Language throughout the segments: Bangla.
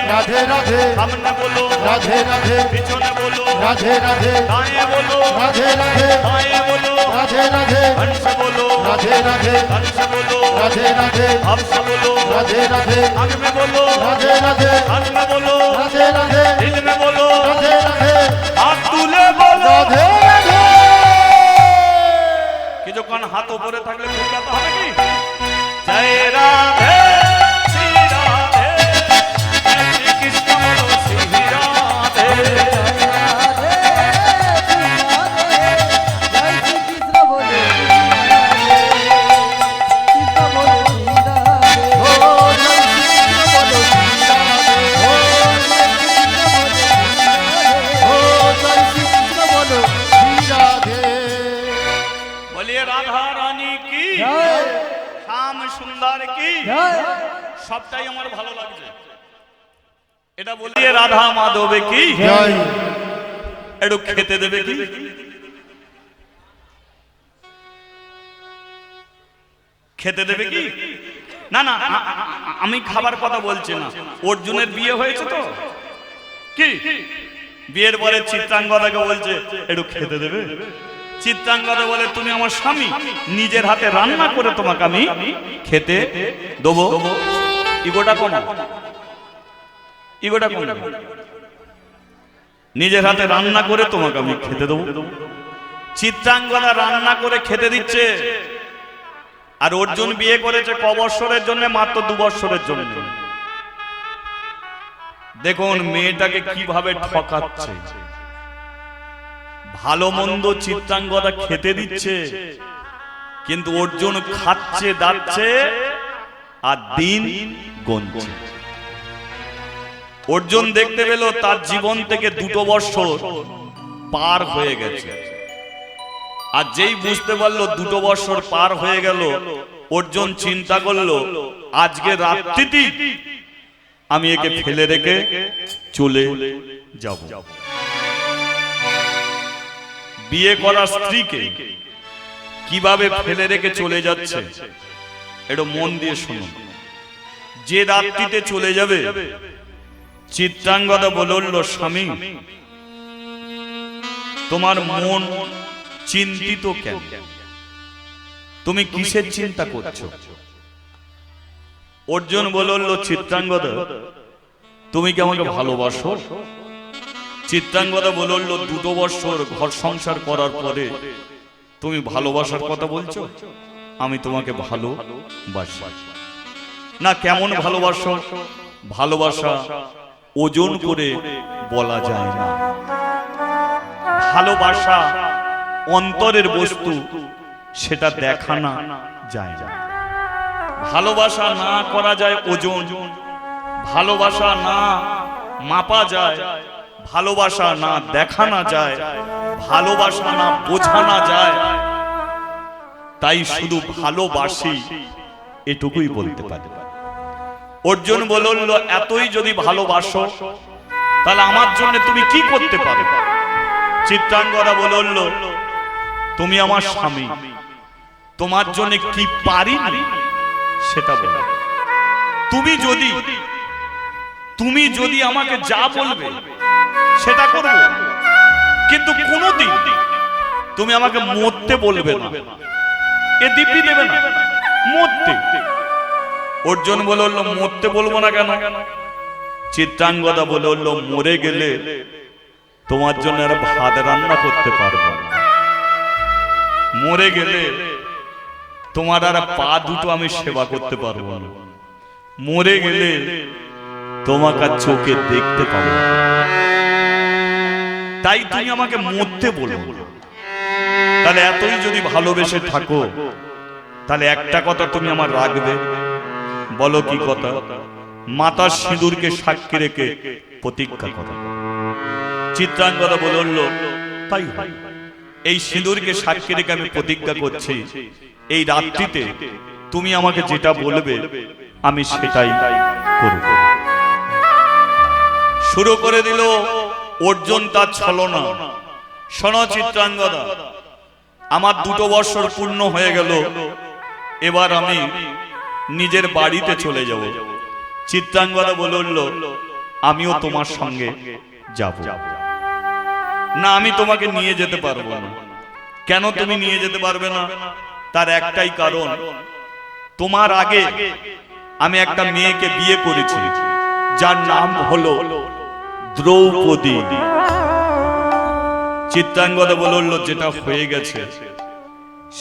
राधे राधे सामने बोलो राधे राधे पीछे बोलो राधे राधे दाएं बोलो राधे राधे बाएं बोलो राधे राधे हंस बोलो राधे राधे हंस बोलो राधे राधे हंस बोलो राधे राधे आंख में बोलो राधे राधे कान में बोलो राधे राधे दिल में बोलो राधे राधे हाथ तुले बोलो राधे राधे কিছুক্ষণ হাত উপরে থাকলে খুলতে হবে কি জয় রাধে সবটাই আমার ভালো লাগছে এটা বলিয়ে রাধা মাধবে কি জয় একটু খেতে দেবে কি খেতে দেবে কি না না আমি খাবার কথা বলছি না অর্জুনের বিয়ে হয়েছে তো কি বিয়ের পরে চিত্রাঙ্গদাকে বলছে একটু খেতে দেবে চিত্রাঙ্গদা বলে তুমি আমার স্বামী নিজের হাতে রান্না করে তোমাকে আমি খেতে দেবো ইগোটা কম ইগোটা কম নিজের হাতে রান্না করে তোমাকে আমি খেতে দেবো চিত্রাঙ্গদা রান্না করে খেতে দিচ্ছে আর অর্জুন বিয়ে করেছে ক বৎসরের জন্য মাত্র 2 বৎসরের জন্য দেখুন মেয়েটাকে কিভাবে ঠকাচ্ছে ভালো মন্দ চিত্রাঙ্গদা খেতে দিচ্ছে কিন্তু অর্জুন খাচ্ছে দাচ্ছে আর দিন গুনছে অর্জুন দেখতে পেল তার জীবন থেকে 2 বৎসর পার হয়ে গেছে আর যেই বুঝতে পারলো 2 বৎসর পার হয়ে গেল অর্জুন চিন্তা করলো আজকে রাত্রিতেই আমি একে ফেলে রেখে চলে যাব বিয়ে করা স্ত্রীকে কিভাবে ফেলে রেখে চলে যাচ্ছে একটু মন দিয়ে শুনুন যে রাত্রিতে চলে যাবে চিত্রাঙ্গদা বলল স্বামী তোমার মন চিন্তিত কেন তুমি কিসের চিন্তা করছো অর্জুন বলল চিত্রাঙ্গদা তুমি কি আমাকে ভালোবাসো চিত্রাঙ্গদা বলল 2 বৎসর ঘর সংসার করার পরে তুমি ভালোবাসার কথা বলছো আমি তোমাকে ভালোবাসি না কেমন ভালোবাসো ভালোবাসা ওজন করে বলা যায় না ভালোবাসা অন্তরের বস্তু সেটা দেখানো যায় না ভালোবাসা না করা যায় ওজন, ভালোবাসা না মাপা যায়, ভালোবাসা না দেখানো যায়, ভালোবাসা না বোঝানো যায়। তাই শুধু ভালোবাসি এটুকুই বলতে পারি। অর্জুন বলল, এতই যদি ভালোবাসো তাহলে আমার জন্য তুমি কি করতে পারো? চিত্রাঙ্গদা বলল, তুমি আমার স্বামী, তোমার জন্য কি পারি সেটা বলো। তুমি যদি আমাকে যা বলবে সেটা করব, কিন্তু কোনোদিন তুমি আমাকে মরতে বলবে না, এ দিব্যি দেবে না মরতে। অর্জুন বলল, মরতে বলবো না কেন? চিত্রাঙ্গদা বলল, মরে গেলে তোমার জন্য আর ভাত রান্না করতে পারবো না, মরে গেলে তোমার আর পা দুটো আমি সেবা করতে পারবো না, মরে গেলে তোমাকে চোখে দেখতে পাবো না। তাই তুমি আমাকে মরতে বলো। তাহলে এতই যদি ভালোবেসে থাকো তাহলে একটা কথা তুমি আমার রাখবে, বলো কি কথা? মাতার সিঁদুরকে সাক্ষী রেখে প্রতিজ্ঞা করো। চিত্রাঙ্গদা বলল, তাই হয়। এই সিঁদুরকে সাক্ষী রেখে আমি প্রতিজ্ঞা করছি, এই রাত্রিতে তুমি আমাকে যেটা বলবে আমি সেটাই করব। শুরু করে দিল অর্জুন তার ছলনা। শোনো চিত্রাঙ্গদা, আমার 2 বছর পূর্ণ হয়ে গেল, এবার আমি নিজের বাড়িতে চলে যাব। চিত্রাঙ্গদা বলল, আমিও তোমার সঙ্গে যাব না, আমি তোমাকে নিয়ে যেতে পারবো না। কেন তুমি নিয়ে যেতে পারবে না? তার একটাই কারণ, তোমার আগে আমি একটা মেয়েকে বিয়ে করেছি যার নাম হলো দ্রৌপদী। চিত্রাঙ্গদা বলল, যেটা হয়ে গেছে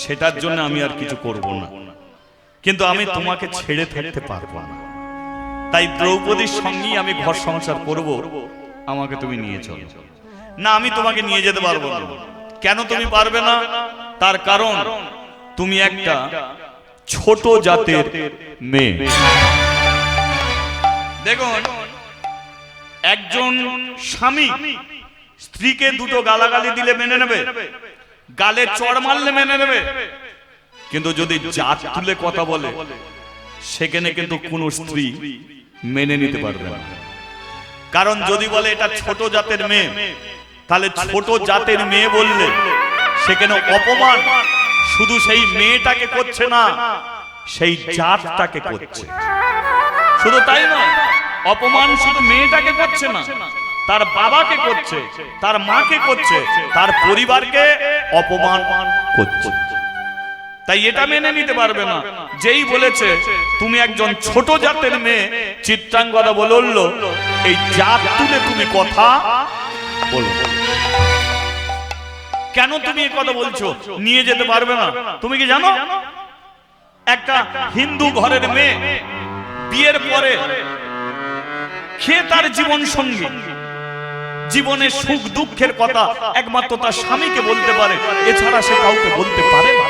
সেটার জন্য আমি আর কিছু করব না, কিন্তু আমি তোমাকে ছেড়ে থাকতে পারবো না। তাই দ্রৌপদীর সঙ্গেই আমি ঘর সংসার করব, আমাকে তুমি নিয়ে চলো। না, আমি তোমাকে নিয়ে যেতে পারবো না। কেন তুমি পারবে না? তার কারণ তুমি একটা ছোট জাতের মেয়ে। দেখুন, একজন স্বামী স্ত্রীকে 2 গালাগালি দিলে মেনে নেবে, গালে চড় মারলে মেনে নেবে, কিন্তু যদি জাত তুলে কথা বলে সেখানে কিন্তু কোন স্ত্রী মেনে নিতে পারবে না। কারণ যদি বলে এটা ছোট জাতের মেয়ে, তাহলে ছোট জাতের মেয়ে বললে সেখানে অপমান শুধু সেই মেয়েটাকে করছে না, সেই জাতটাকে করছে। শুধু তাই না, অপমান শুধু মেয়েটাকে করছে না, তার বাবাকে করছে, তার মাকে করছে, তার পরিবারকে অপমান করছে। তাই এটা মেনে নিতে পারবে না। যেই বলেছে তুমি একজন ছোট জাতের মেয়ে, চিত্রাঙ্গদা বলল, এই জাত তুলে তুমি কথা বলো। কেন তুমি এই কথা বলছো? নিয়ে যেতে পারবে না। তুমি কি জানো, একটা হিন্দু ঘরের মেয়ে বিয়ের পরে খেয়ে তার জীবন সঙ্গী, জীবনের সুখ দুঃখের কথা একমাত্র তার স্বামীকে বলতে পারে, এছাড়া সে কাউকে বলতে পারে না।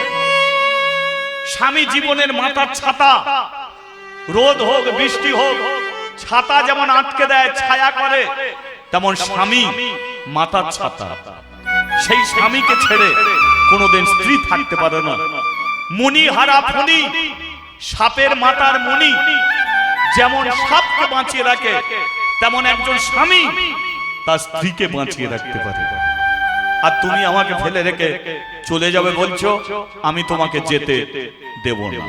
স্বামী জীবনের মাথার ছাতা, রোদ হোক বৃষ্টি হোক, ছাতা যেমন আটকে দেয় ছায়া করে, তেমন স্বামী মাথার ছাতা। সেই স্বামীকে ছেড়ে কোনোদিন স্ত্রী থাকতে পারে না। মণি হারা ফণি, সাপের মাথার মণি যেমন সাপকে বাঁচিয়ে রাখে, তেমন একজন স্বামী তার স্ত্রীকে বাঁচিয়ে রাখতে পারে। আর তুমি আমাকে ফেলে রেখে চলে যাবে বলছো, আমি তোমাকে যেতে দেব না।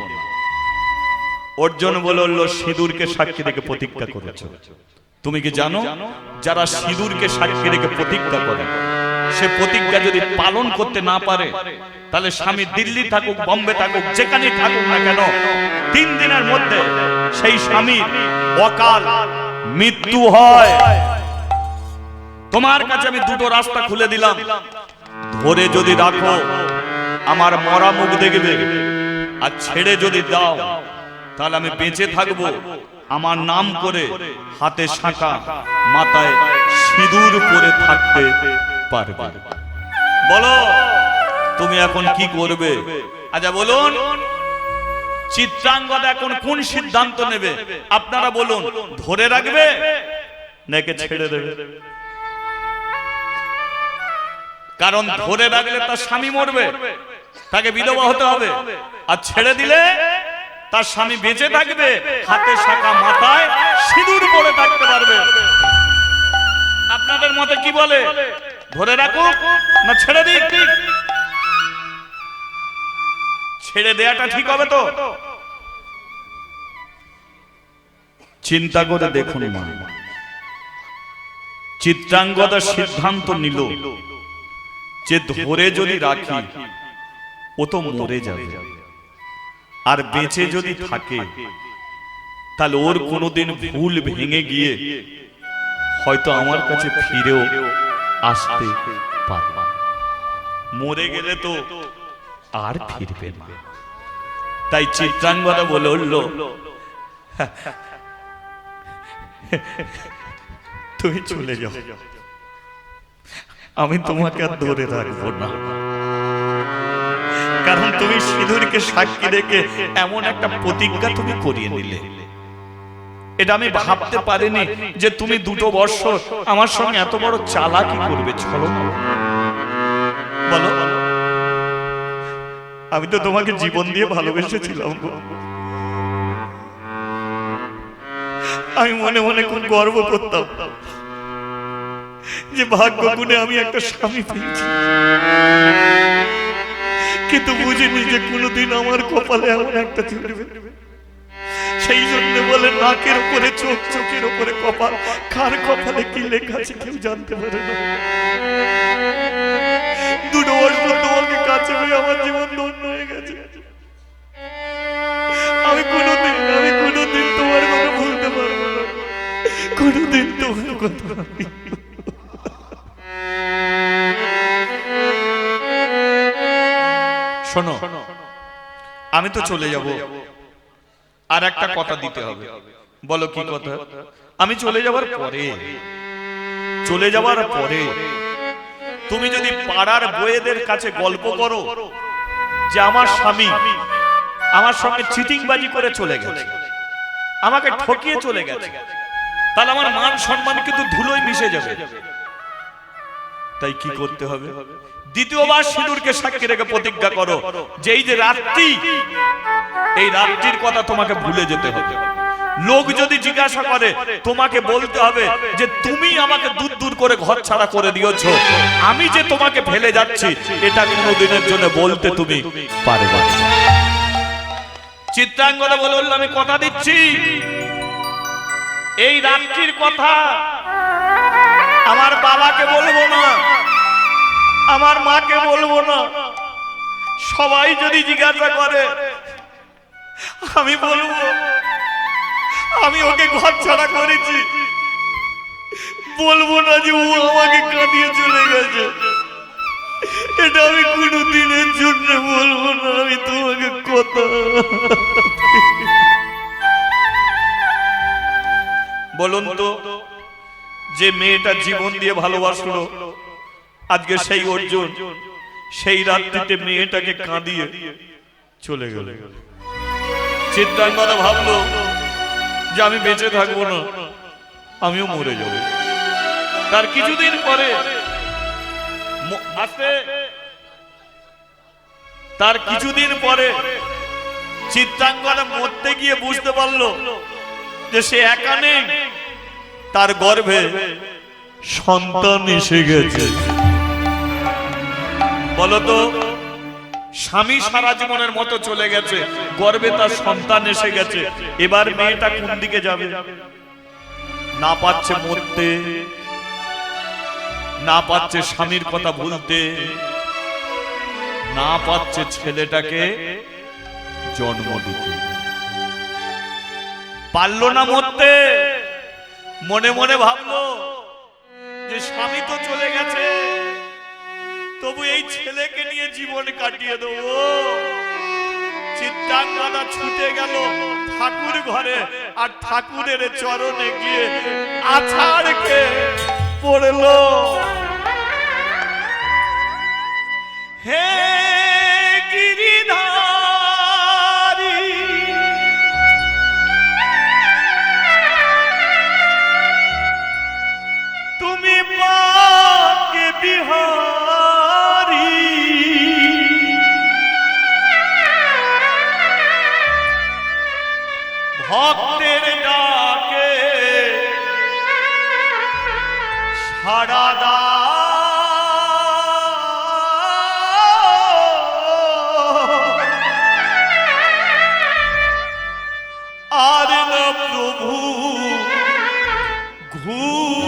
অর্জুন বলল, সিঁদুরকে সাক্ষী রেখে প্রতিজ্ঞা করেছো। তুমি কি জানো, যারা সিঁদুরকে সাক্ষী রেখে প্রতিজ্ঞা করে, সে প্রতিজ্ঞা যদি পালন করতে না পারে, তাহলে স্বামী দিল্লি থাকুক, বম্বে থাকুক, যেখানে থাকুক না কেন, 3 দিনের মধ্যে সেই স্বামীর অকাল মৃত্যু হয়। তোমার কাছে আমি 2টো রাস্তা খুলে দিলাম, ধরে যদি রাখো আমার মরা মুখ দেখবে, আর ছেড়ে যদি দাও তাহলে আমি বেঁচে থাকবো, আমার নাম করে হাতে শাঁখা, মাথায় সিঁদুর পরে থাকতে পারবে। বলো তুমি এখন কি করবে? আচ্ছা বলুন, চিত্রাঙ্গদা এখন কোন সিদ্ধান্ত নেবে আপনারা বলুন? ধরে রাখবে নাকি ছেড়ে দেবে? কারণ ধরে রাখলে তার স্বামী মরবে, তাকে বিধবা হতে হবে, আর ছেড়ে দিলে তার স্বামী বেঁচে থাকবে, হাতে শাখা মাথায় সিঁদুর পরে থাকতে পারবে। আপনাদের মতে কি বলে? ধরে রাখুক না ছেড়ে দিক? ছেড়ে দেয়াটা ঠিক হবে তো? চিন্তা করে দেখুন মা, চিত্রাঙ্গদা সিদ্ধান্ত নিল যে ধরে যদি রাখি ও তো মরে যাবে, আর বেঁচে যদি থাকে তাহলে ওর কোনোদিন ভুল ভেঙে গিয়ে হয়তো আমার কাছে ফিরেও আসতে পারবে। মরে গেলে তো আর ফিরবে না। তাই চিত্রাঙ্গদা বলে উঠল, তুমি চলে যাও, আমি তোমাকে আর ধরে রাখবো না। কারণ তুমি সিঁদুরকে সাক্ষী রেখে এমন একটা প্রতিজ্ঞা তুমি করিয়ে নিলে, এটা আমি ভাবতে পারিনি যে তুমি 2 বছর আমার সঙ্গে এত বড় চালাকি করবে, ছলনা। বলো, আমি তো তোমাকে জীবন দিয়ে ভালোবেসেছিলাম। আমি মনে মনে খুব গর্ব করতাম যে ভাগ্য গুণে আমি একটা স্বামী পেয়েছি, কিন্তু বুঝিনি যে কোনোদিন আমার কপালে এমন একটা জুটবে। সেই জন্য বলে নাকের উপরে চোখ, চোখের উপরে কপাল, কার কপালে কি লেখা আছে কেউ জানতে পারে না। 2 বছর তোমাকে কাছে পেয়ে আমার জীবন ধন্য হয়ে গেছে। আমি কোনোদিন তোমার কথা ভুলতে পারবো না, কোনোদিন তোমার কথা। শোনো, আমি তো চলে যাব, আর একটা কথা দিতে হবে। বলো কি কথা? আমি চলে যাওয়ার পরে তুমি যদি পাড়ার বউদের কাছে গল্প করো যে আমার স্বামী আমার সঙ্গে চিটিংবাজি করে চলে গেছে, আমাকে ঠকিয়ে চলে গেছে, তাহলে আমার মান সম্মান কিন্তু ধুলোয় মিশে যাবে। তাই কি করতে হবে? দ্বিতীয়বার সিঁদুরকে সাক্ষী রেখে প্রতিজ্ঞা করো যে এই যে রাত্রি, এই রাত্রির কথা তোমাকে ভুলে যেতে হবে। লোক যদি জিজ্ঞাসা করে তোমাকে বলতে হবে যে তুমি আমাকে দূর দূর করে ঘর ছাড়া করে দিয়েছো, আমি যে তোমাকে ফেলে যাচ্ছি এটা কোনোদিনের জন্য বলতে তুমি পারবে না। চিত্রাঙ্গদা বলে বলল, আমি কথা দিচ্ছি এই রাত্রির কথা আমার বাবাকে বলবো না, আমার মাকে বলবো না। সবাই যদি জিজ্ঞাসা করে আমি বলবো আমি ওকে ঘর ছাড়া করেছি, বলবো না যে ও আমাকে কাঁদিয়ে চলে গেছে। এটা আমি কোনো দিনের জন্য বলবো না। আমি তোমাকে কথা বলুন তো, যে মেয়েটা জীবন দিয়ে ভালোবাসলো, আজকে সেই অর্জুন সেই রাত্রিতে মেয়েটাকে কাঁদিয়ে চলে গেল। চিত্রাঙ্গদা ভাবলো যে আমি বেঁচে থাকবো না, আমিও মরে যাব। তার কিছুদিন পরে চিত্রাঙ্গদা মরতে গিয়ে বুঝতে পারলো যে সে একা নেই, তার গর্ভে সন্তান এসে গেছে। বলতো, স্বামী সারা জীবনের মতো চলে গেছে, গর্ভে তার সন্তান এসে গেছে, এবার মেয়েটা কোন দিকে যাবে? না পাচ্ছে মরতে, না পাচ্ছে স্বামীর কথা ভুলতে, না পাচ্ছে ছেলেটাকে জন্ম দিতে। পারলো না মরতে, মনে মনে ভাবলো যে স্বামী তো চলে গেছে, তবু এই ছেলেকে নিয়ে জীবন কাটিয়ে দেবো। চিত্রাঙ্গদা ছুটে গেল ঠাকুর ঘরে, আর ঠাকুরের চরণে গিয়ে আছাড়কে পড়ল। হে গিরিধারী বিহারী ভক্তের ডাকে সাড়া দাও আর না প্রভু ঘুম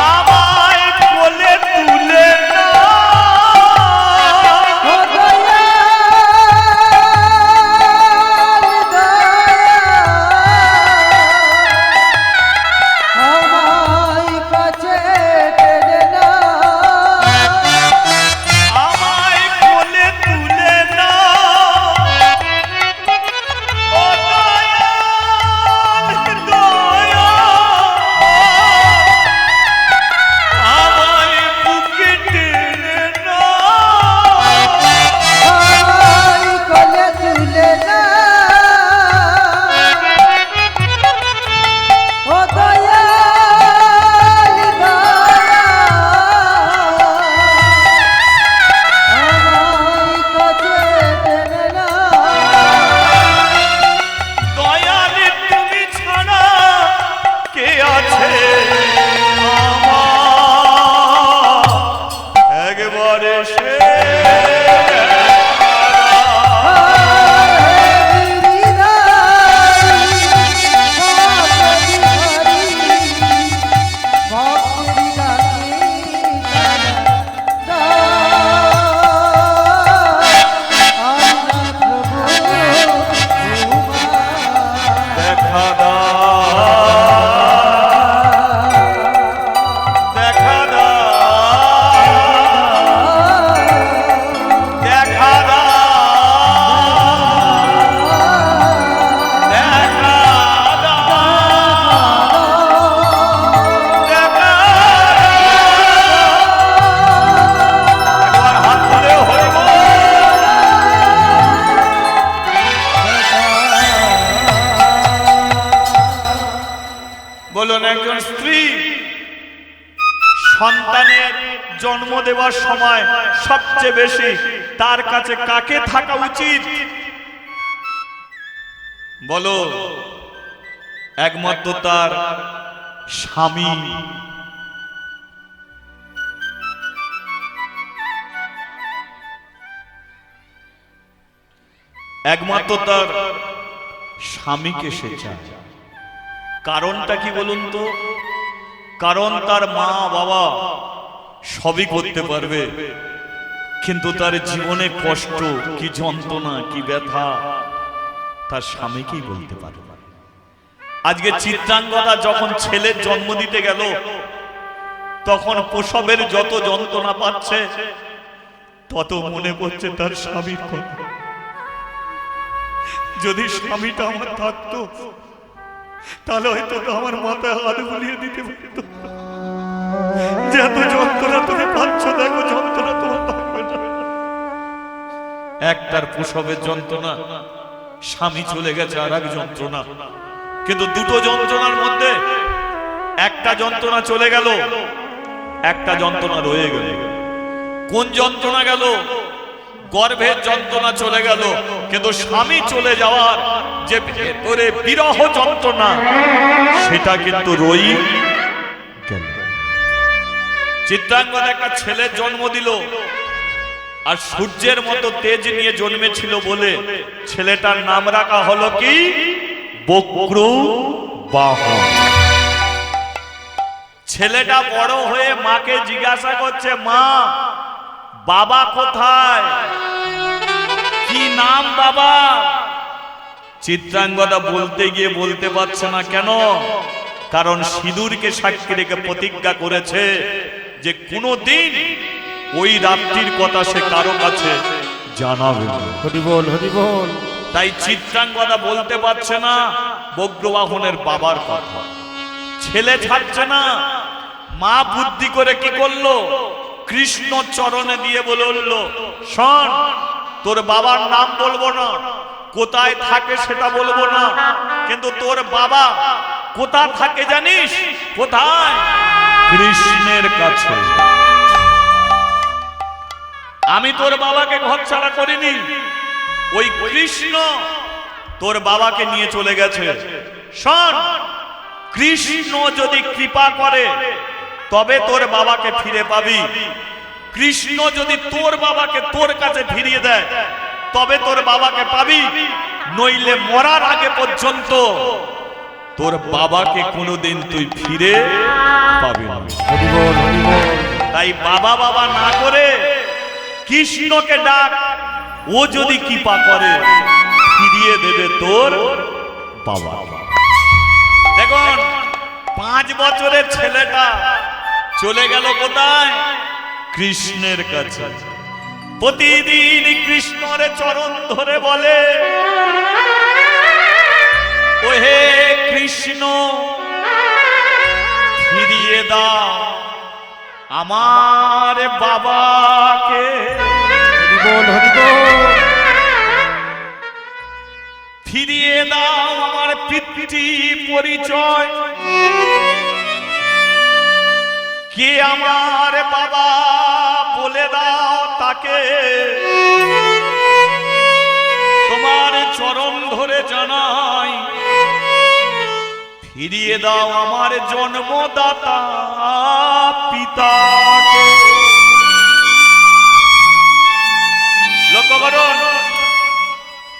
আমায় কোলে তুলে না একজন স্ত্রী সন্তানের জন্ম দেওয়ার সময় সবচেয়ে বেশি তার কাছে কাকে থাকা উচিত বলো? একমাত্র তার স্বামী। একমাত্র তার স্বামীকে সে চায়। কারণটা কি বলুন তো? কারণ তার মা বাবা সবই করতে পারবে, কিন্তু তার জীবনে কষ্ট কি, যন্ত্রণা কি, ব্যথা তার স্বামীকেই বলতে পারবে। আজকে চিত্রাঙ্গদা যখন ছেলের জন্ম দিতে গেল, তখন প্রসবের যত যন্ত্রণা পাচ্ছে তত মনে পড়ছে তার স্বামীর কথা। যদি স্বামীটা আমার থাকতো তাহলে হয়তো আমার মাথায় হাত বুলিয়ে দিতে পারত। যে এত যন্ত্রণা তুমি পাচ্ছ, দেখো যন্ত্রণা তোমার থাকবে না। একটার প্রসবের যন্ত্রণা, স্বামী চলে গেছে আর এক যন্ত্রণা, কিন্তু দুটো যন্ত্রণার মধ্যে একটা যন্ত্রণা চলে গেল, একটা যন্ত্রণা রয়ে গেল। কোন যন্ত্রণা গেল? গর্ভের যন্ত্রণা চলে গেল, কিন্তু স্বামী চলে যাওয়ার যে ভেতরে বিরহ যন্ত্রণা সেটা কিন্তু রই গেল। চিত্রাঙ্গদা একটা ছেলের জন্ম দিল, আর সূর্যের মতো তেজ নিয়ে জন্মেছিল বলে ছেলেটার নাম রাখা হলো কি? বক্রবাহন। ছেলেটা বড় হয়ে মাকে জিজ্ঞাসা করছে, মা বাবা কোথায়? কি নাম বাবা? চিত্রাঙ্গদা বলতে গিয়ে বলতে পারছে না। কেন? কারণ সিঁদুরকে সাক্ষী রেখে প্রতিজ্ঞা করেছে যে কোনোদিন ওই রাত্রির কথা সে কারো কাছে জানাবে না। হরি বল, হরি বল। তাই চিত্রাঙ্গদা বলতে পারছে না বজ্রবাহনের বাবার কথা। ছেলে ছাড়ছে না। মা বুদ্ধি করে কি করলো? কৃষ্ণ চরণে দিয়ে বলল, শোন, তোর বাবার নাম বলবো না, কোথায় থাকে সেটা বলবো না, কিন্তু তোর বাবা কোথা থাকে জানিস? কোথায়? কৃষ্ণের কাছে। আমি তোর বাবাকে ঘর ছাড়া করিনি, ওই কৃষ্ণ তোর বাবাকে নিয়ে চলে গেছে। শোন, কৃষ্ণ যদি কৃপা করে তবে তোর বাবাকে ফিরে পাবি। কৃষ্ণ যদি তোর বাবাকে তোর কাছে ফিরিয়ে দেয় তবে তোর বাবাকে পাবি, নইলে মরার আগে পর্যন্ত তোর বাবাকে কোনোদিন তুই ফিরে পাবি না। তাই বাবা বাবা না করে কৃষ্ণকে ডাক, ও যদি কৃপা করে ফিরিয়ে দেবে তোর বাবা। দেখুন, 5 বছরের ছেলেটা চলে গেল কোথায়? কৃষ্ণের কাছে। প্রতিদিন কৃষ্ণের চরণ ধরে বলে, ও হে কৃষ্ণ, ফিরিয়ে দাও আমার বাবাকে। ফিরিয়ে দাও আমার পিতৃ পরিচয়, কে আমার বাবা বলে দাও তাকে। তোমার চরণ ধরে জানাই, ফিরিয়ে দাও আমার জন্মদাতা পিতাকে। লক্ষ্য করুন,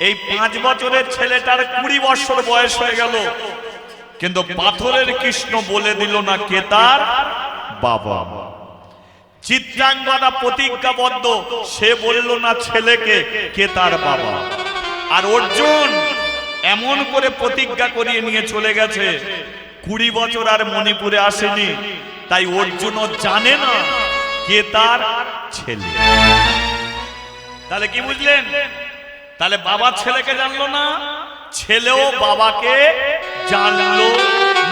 এই 5 বছরের ছেলেটার 20 বছর বয়স হয়ে গেল, কিন্তু পাথরের কৃষ্ণ বলে দিল না কে তার বাবা। চিত্রাঙ্গদা প্রতিজ্ঞাবদ্ধ, সে বলল না ছেলেকে কে তার বাবা। আর অর্জুন এমন করে প্রতিজ্ঞা করিয়ে নিয়ে চলে গেছে, 20 বছর আর মণিপুরে আসেনি, তাই অর্জুনও জানে না কে তার ছেলে। তাহলে কি বুঝলেন? তাহলে বাবা ছেলেকে জানলো না, ছেলেও বাবাকে জানলো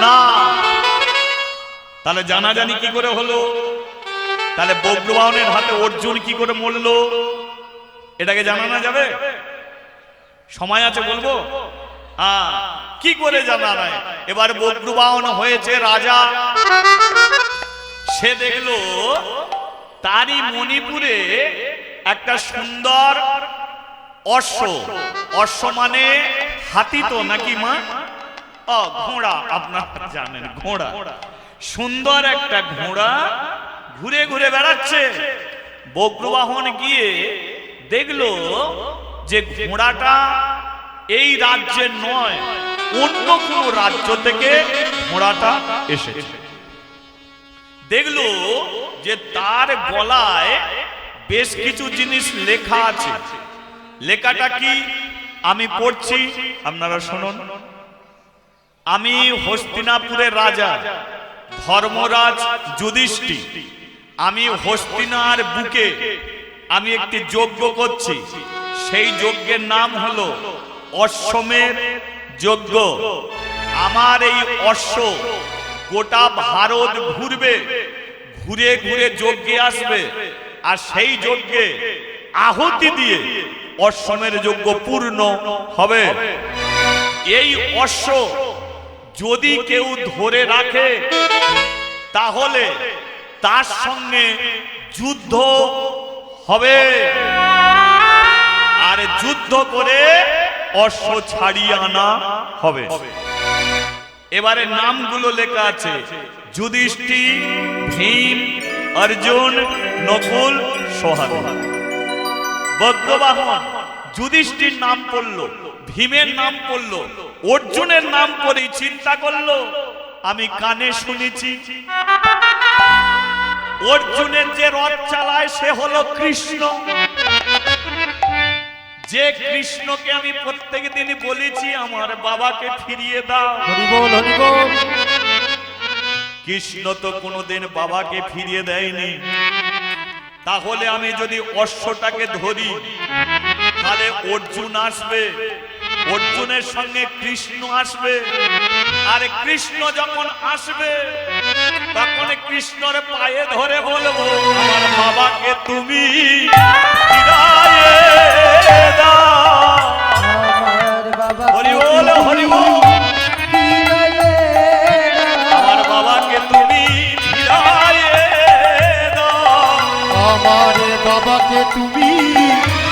না। তাহলে জানাজানি কি করে হলো? তাহলে বজ্রবাহনের হাতে অর্জুন কি করে মরলো? এটাকে জানানো যাবে? সময় আছে বলবো। কি করে জানা নাই? এবার বজ্রবাহন হয়েছে রাজা, সে দেখলো তারই মণিপুরে একটা সুন্দর অশ্ব, অশ্ব মানে হাতি তো নাকি মা? ঘোড়া, আপনারা জানেন ঘোড়া, সুন্দর একটা ঘোড়া ঘুরে ঘুরে বেড়াচ্ছে। বজ্রবাহন গিয়ে দেখলো যে ঘোড়াটা এই রাজ্যের নয়, অন্য কোন রাজ্য থেকে ঘোড়াটা এসেছে। দেখলো যে তার গলায় বেশ কিছু জিনিস লেখা আছে। লেখাটা কি আমি পড়ছি, আপনারা শুনুন। আমি হস্তিনাপুরের রাজা ধর্মরাজ যুধিষ্ঠির, আমি হস্তিনার বুকে আমি একটি যজ্ঞ করছি। সেই যজ্ঞের নাম হলো অশ্বমের যজ্ঞ। আমার এই অশ্ব গোটা ভারত ঘুরবে, ঘুরে ঘুরে যজ্ঞে আসবে, আর সেই যজ্ঞে আহুতি দিয়ে অশ্বমের যজ্ঞ পূর্ণ হবে। এই অশ্ব যদি কেউ ধরে রাখে তাহলে তার সঙ্গে যুদ্ধ হবে, আর যুদ্ধ করে অশ্ব ছাড়িয়ে আনা হবে। এবারে নামগুলো লেখা আছে, যুধিষ্ঠির, ভীম, অর্জুন, নকুল, সহদেব। বজ্রবাহন যুধিষ্ঠির নাম পড়লো, ভীমের নাম পড়লো, অর্জুনের নাম পড়েই চিন্তা করলো আমি কানে শুনেছি অর্জুনের যে রথ চালায় সে হলো কৃষ্ণ। যে কৃষ্ণকে আমি প্রত্যেক দিন বলেছি আমার বাবাকে ফিরিয়ে দাও, কৃষ্ণ তো কোনোদিন বাবাকে ফিরিয়ে দেয়নি। তাহলে আমি যদি অশ্বটাকে ধরি তাহলে অর্জুন আসবে, অর্জুনের সঙ্গে কৃষ্ণ আসবে, আর কৃষ্ণ যখন আসবে তখন কৃষ্ণর পায়ে ধরে বলবো আমার বাবাকে তুমি ফিরায়ে দাও। হরি বল, হরি বল, আমার বাবাকে তুমি ফিরায়ে দাও, আমার বাবাকে তুমি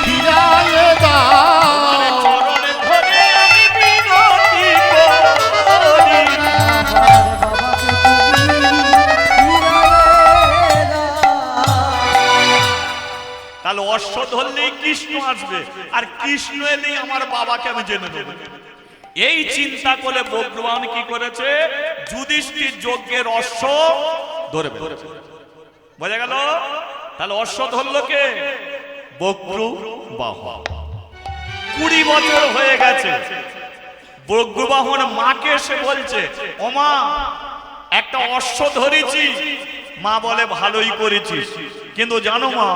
ফিরায়ে দাও। চরণে ধরে আমি বিনতি করি, আমার বাবাকে তুমি ফিরায়ে দাও। তাহলে অশ্ব ধরলেই কৃষ্ণ আসবে, আর কৃষ্ণ এলেই আমার বাবাকে আমি জেনে দেবো। এই চিন্তা করে বজ্রবাহন কি করেছে, যুধিষ্ঠির যজ্ঞের অশ্ব ধরবে। বোঝা গেল? তাহলে অশ্ব ধরলো কে? বজ্রবাহন। 20 বছর হয়ে গেছে। বজ্রবাহন মাকে এসে বলছে, ওমা একটা অশ্ব ধরেছি। মা বলে ভালোই করেছিস, কিন্তু জানো মা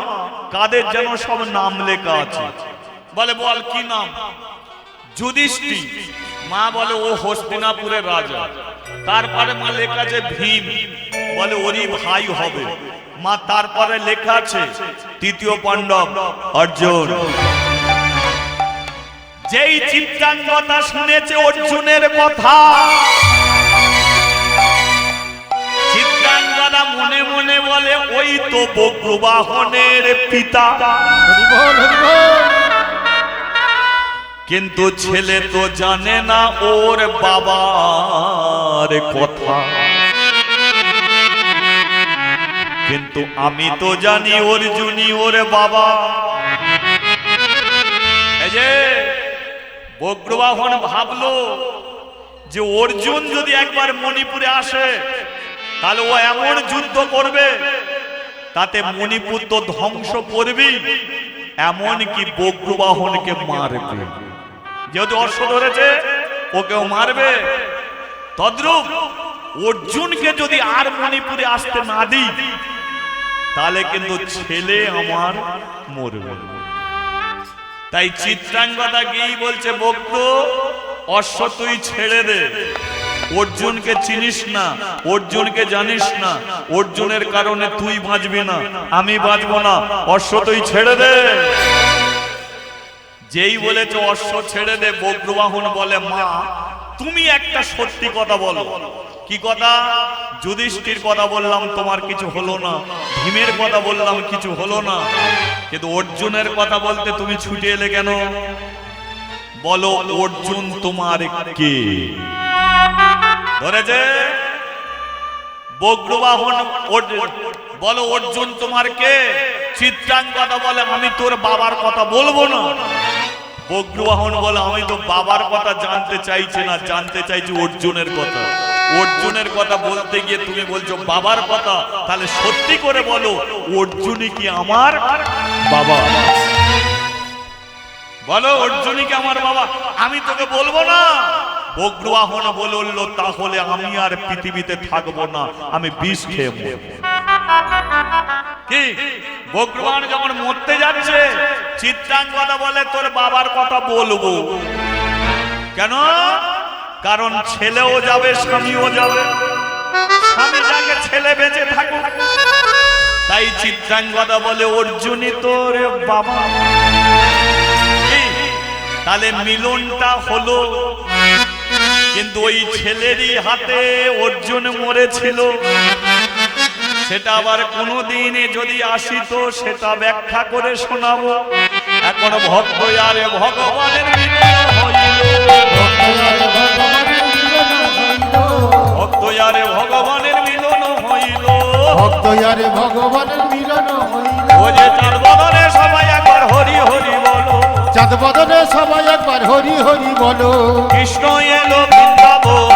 কাদের যেন সব নাম লেখা আছে। বলে বল কি নাম? যুধিষ্ঠির। মা বলে ও হস্তিনাপুরের রাজা। তারপরে মা লেখা আছে ভীম, বলে ওরই ভাই হবে। মা তারপরে লেখা আছে তৃতীয় পাণ্ডব অর্জুন। যেই চিত্রাঙ্গদা শুনেছে অর্জুনের কথা, চিত্রাঙ্গদা মনে মনে বলে ওই তো বজ্রবাহনের পিতা। কিন্তু ছেলে তো জানে না ওর বাবার কথা, কিন্তু আমি তো জানি অর্জুনই ওর বাবা। এই যে বজ্রবাহন ভাবলো যে অর্জুন যদি একবার মণিপুরে আসে তাহলে ও এমন যুদ্ধ করবে তাতে মণিপুর তো ধ্বংস করবে, এমন কি বজ্রবাহনকে মারবে। যেহেতু অশ্ব ধরেছে ওকেও মারবে। তদ্রূপ অর্জুনকে যদি আর মণিপুরে আসতে না দিই তাহলে কিন্তু ছেলে আমার মরবে। তাই চিত্রাঙ্গদা গিয়ে বলছে বজ্র অশ্ব তুই ছেড়ে দে, অর্জুনকে চিনিস না, অর্জুনকে জানিস না, অর্জুনের কারণে তুই বাঁচবি না, আমি বাঁচবো না, অশ্ব তুই ছেড়ে দে। যেই বলেছে অশ্ব ছেড়ে দে, বজ্রবাহন বলে মা তুমি একটা সত্যি কথা বলো। কি কথা? যুধিষ্ঠির কথা বললাম তোমার কিছু হলো না, ভীমের কথা বললাম কিছু হলো না, কিন্তু অর্জুনের কথা বলতে তুমি ছুটে এলে কেন? বলো অর্জুন তোমার কে? ধরেছে বজ্রবাহন। বলো অর্জুন তোমার কে? চিত্রাঙ্গদা বলে আমি তোর বাবার কথা বলবো না। বজ্রবাহন বলে আমি তো বাবার কথা জানতে চাইছি না, জানতে চাইছি অর্জুনের কথা। অর্জুনের কথা বলতে গিয়ে তুমি বলছো বাবার কথা, তাহলে সত্যি করে বলো অর্জুনই কি আমার বাবা? বলো অর্জুনই কি আমার বাবা? আমি তোকে বলবো না। বজ্রবাহন বলল তাহলে আমি আর পৃথিবীতে থাকবো না, আমি বিষ খেয়ে মরবো। কি বজ্রবাহন যখন মরতে যাচ্ছে, চিত্রাঙ্গদা বলে তোর বাবার কথা বলবো। কেন? কারণ ছেলেও যাবে, স্বামীও যাবে। স্বামী যাকে ছেলে বেঁচে থাকুক। তাই চিত্রাঙ্গদা বলে অর্জুনই তোর বাবা। তাহলে মিলনটা হলো, কিন্তু ওই ছেলেরই হাতে অর্জুন মরেছিল। সেটা আবার কোনোদিন যদি আসিত সেটা ব্যাখ্যা করে শোনাবো। এখন ভক্ত আরে ভগবানের মিলন হইল, ভক্ত আরে ভগবানের মিলন হইল, ভক্ত আরে ভগবানের মিলন হইল। ও যে চাঁদ বদনে সবাই একবার হরি হরি বলো, চাঁদ বদনে সবাই একবার হরি হরি বলো। কৃষ্ণ এলো বৃন্দাবন,